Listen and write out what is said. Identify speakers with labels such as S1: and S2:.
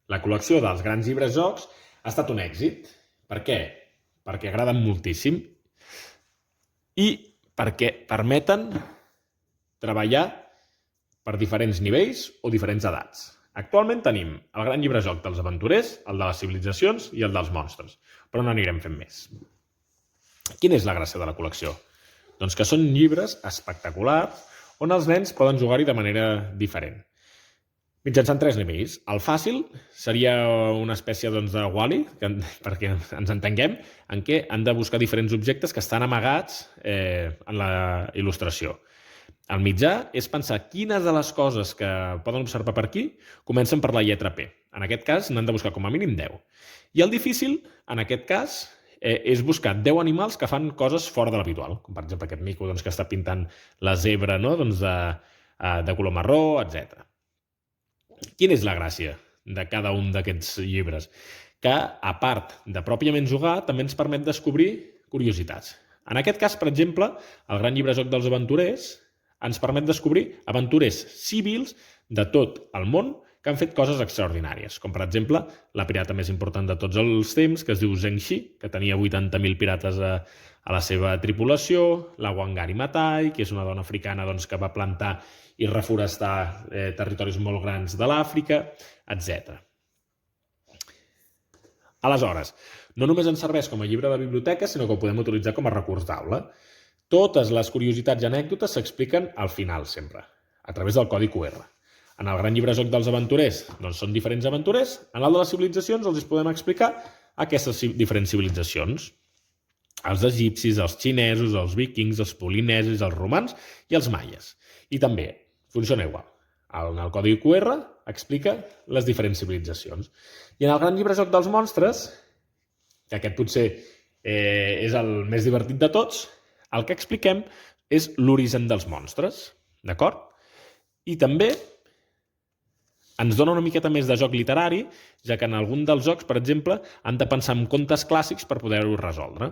S1: La col·lecció dels grans llibres jocs ha estat un èxit. Per què? Perquè agraden moltíssim i perquè permeten treballar per diferents nivells o diferents edats. Actualment tenim el gran llibre joc dels aventurers, el de les civilitzacions i el dels monstres, però n'anirem fent més. Quina és la gràcia de la col·lecció? Doncs que són llibres espectaculars on els nens poden jugar-hi de manera diferent. Mitjançant 3 nivells. El fàcil seria una espècie de Wall-E, perquè ens entenguem, en què han de buscar diferents objectes que estan amagats en la il·lustració. El mitjà és pensar quines de les coses que poden observar per aquí comencen per la lletra P. En aquest cas n'han de buscar com a mínim 10. I el difícil, en aquest cas, és buscar 10 animals que fan coses fora de l'habitual, com per exemple aquest mico que està pintant la zebra de color marró, etc. Quina és la gràcia de cada un d'aquests llibres? Que, a part de pròpiament jugar, també ens permet descobrir curiositats. En aquest cas, per exemple, el gran llibre joc dels aventurers ens permet descobrir aventurers civils de tot el món que han fet coses extraordinàries, com per exemple la pirata més important de tots els temps, que es diu Zheng Xi, que tenia 80.000 pirates a la seva tripulació, la Wangari Maathai, que és una dona africana que va plantar i reforestar territoris molt grans de l'Àfrica, etc. Aleshores, no només ens serveix com a llibre de biblioteca, sinó que ho podem utilitzar com a recurs d'aula. Totes les curiositats i anècdotes s'expliquen al final, sempre, a través del codi QR. En el gran llibre joc dels aventurers, són diferents aventurers. En el de les civilitzacions els podem explicar aquestes diferents civilitzacions. Els egipcis, els xinesos, els vikings, els polinesis, els romans i els maies. I també funciona igual. En el codi QR explica les diferents civilitzacions. I en el gran llibre joc dels monstres, que aquest potser és el més divertit de tots, el que expliquem és l'origen dels monstres, d'acord? I també ens dona una miqueta més de joc literari, ja que en algun dels jocs, per exemple, han de pensar en contes clàssics per poder-ho resoldre.